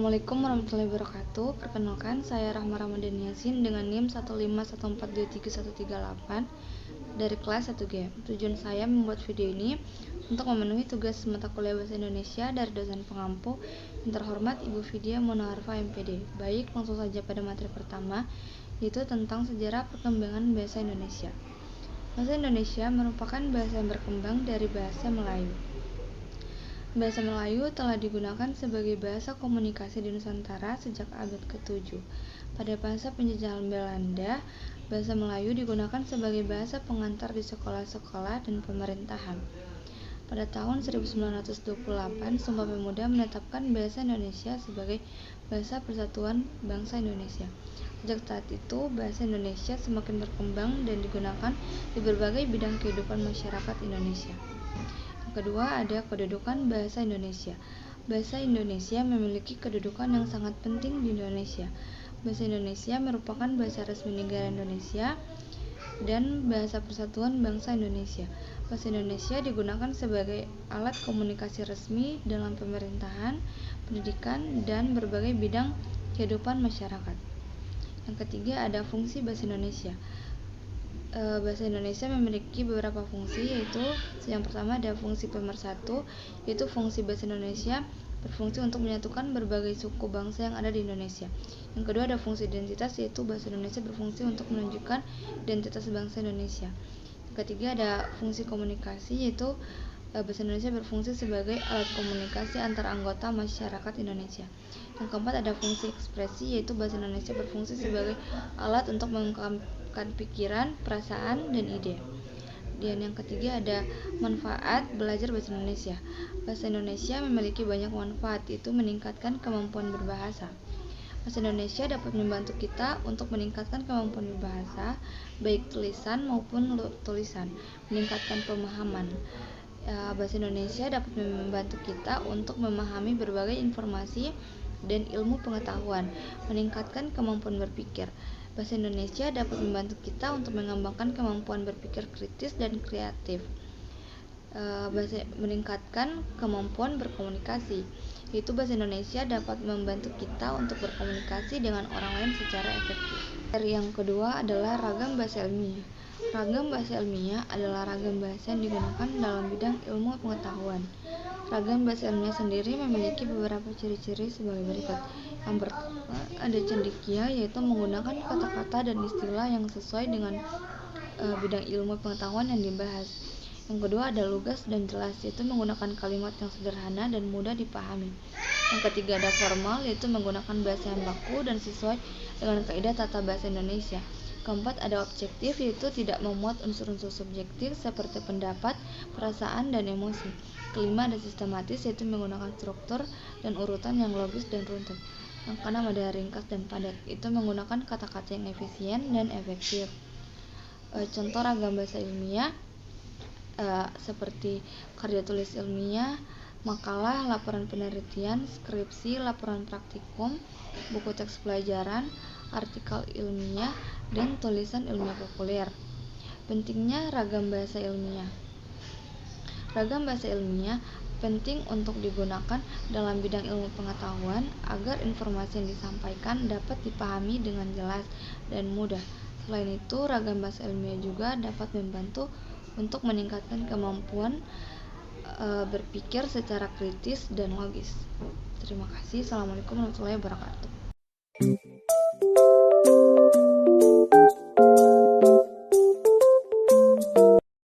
Assalamualaikum warahmatullahi wabarakatuh. Perkenalkan, saya Rahma Ramadan Yasin dengan NIM 151423138 dari kelas 1G. Tujuan saya membuat video ini untuk memenuhi tugas mata kuliah Bahasa Indonesia dari dosen pengampu yang terhormat Ibu Vidya Mona Arfa MPD. Baik, langsung saja pada materi pertama, yaitu tentang sejarah perkembangan bahasa Indonesia. Bahasa Indonesia merupakan bahasa yang berkembang dari bahasa Melayu. Bahasa Melayu telah digunakan sebagai bahasa komunikasi di Nusantara sejak abad ke-7. Pada masa penjajahan Belanda, bahasa Melayu digunakan sebagai bahasa pengantar di sekolah-sekolah dan pemerintahan. Pada tahun 1928, Sumpah Pemuda menetapkan bahasa Indonesia sebagai bahasa persatuan bangsa Indonesia. Sejak saat itu, bahasa Indonesia semakin berkembang dan digunakan di berbagai bidang kehidupan masyarakat Indonesia. Kedua, ada kedudukan bahasa Indonesia. Bahasa Indonesia memiliki kedudukan yang sangat penting di Indonesia. Bahasa Indonesia merupakan bahasa resmi negara Indonesia dan bahasa persatuan bangsa Indonesia. Bahasa Indonesia digunakan sebagai alat komunikasi resmi dalam pemerintahan, pendidikan, dan berbagai bidang kehidupan masyarakat. Yang ketiga, ada fungsi bahasa Indonesia. Bahasa Indonesia memiliki beberapa fungsi, yaitu yang pertama ada fungsi pemersatu, yaitu fungsi bahasa Indonesia berfungsi untuk menyatukan berbagai suku bangsa yang ada di Indonesia. Yang kedua ada fungsi identitas, yaitu bahasa Indonesia berfungsi untuk menunjukkan identitas bangsa Indonesia. Yang ketiga ada fungsi komunikasi, yaitu bahasa Indonesia berfungsi sebagai alat komunikasi antar anggota masyarakat Indonesia. Yang keempat ada fungsi ekspresi, yaitu bahasa Indonesia berfungsi sebagai alat untuk mengungkapkan pikiran, perasaan, dan ide. Dan yang ketiga ada manfaat belajar bahasa Indonesia. Bahasa Indonesia memiliki banyak manfaat, yaitu meningkatkan kemampuan berbahasa. Bahasa Indonesia dapat membantu kita untuk meningkatkan kemampuan berbahasa, baik tulisan maupun tulisan, meningkatkan pemahaman. Bahasa Indonesia dapat membantu kita untuk memahami berbagai informasi dan ilmu pengetahuan, meningkatkan kemampuan berpikir. Bahasa Indonesia dapat membantu kita untuk mengembangkan kemampuan berpikir kritis dan kreatif. Meningkatkan kemampuan berkomunikasi, yaitu bahasa Indonesia dapat membantu kita untuk berkomunikasi dengan orang lain secara efektif. Yang kedua adalah ragam bahasa ilmiah. Ragam bahasa ilmiah adalah ragam bahasa yang digunakan dalam bidang ilmu pengetahuan. Ragam bahasa ilmiah sendiri memiliki beberapa ciri-ciri sebagai berikut. Yang pertama ada cendekia, yaitu menggunakan kata-kata dan istilah yang sesuai dengan bidang ilmu pengetahuan yang dibahas. Yang kedua ada lugas dan jelas, yaitu menggunakan kalimat yang sederhana dan mudah dipahami. Yang ketiga ada formal, yaitu menggunakan bahasa yang baku dan sesuai dengan kaidah tata bahasa Indonesia. Keempat ada objektif, yaitu tidak memuat unsur-unsur subjektif seperti pendapat, perasaan, dan emosi. Kelima ada sistematis, yaitu menggunakan struktur dan urutan yang logis dan runtut. Yang keenam ada ringkas dan padat, itu menggunakan kata-kata yang efisien dan efektif. Contoh ragam bahasa ilmiah seperti karya tulis ilmiah, makalah, laporan penelitian, skripsi, laporan praktikum, buku teks pelajaran, artikel ilmiah, dan tulisan ilmiah populer. Pentingnya ragam bahasa ilmiah. Ragam bahasa ilmiah penting untuk digunakan dalam bidang ilmu pengetahuan agar informasi yang disampaikan dapat dipahami dengan jelas dan mudah. Selain itu, ragam bahasa ilmiah juga dapat membantu untuk meningkatkan kemampuan berpikir secara kritis dan logis. Terima kasih. Assalamualaikum warahmatullahi wabarakatuh.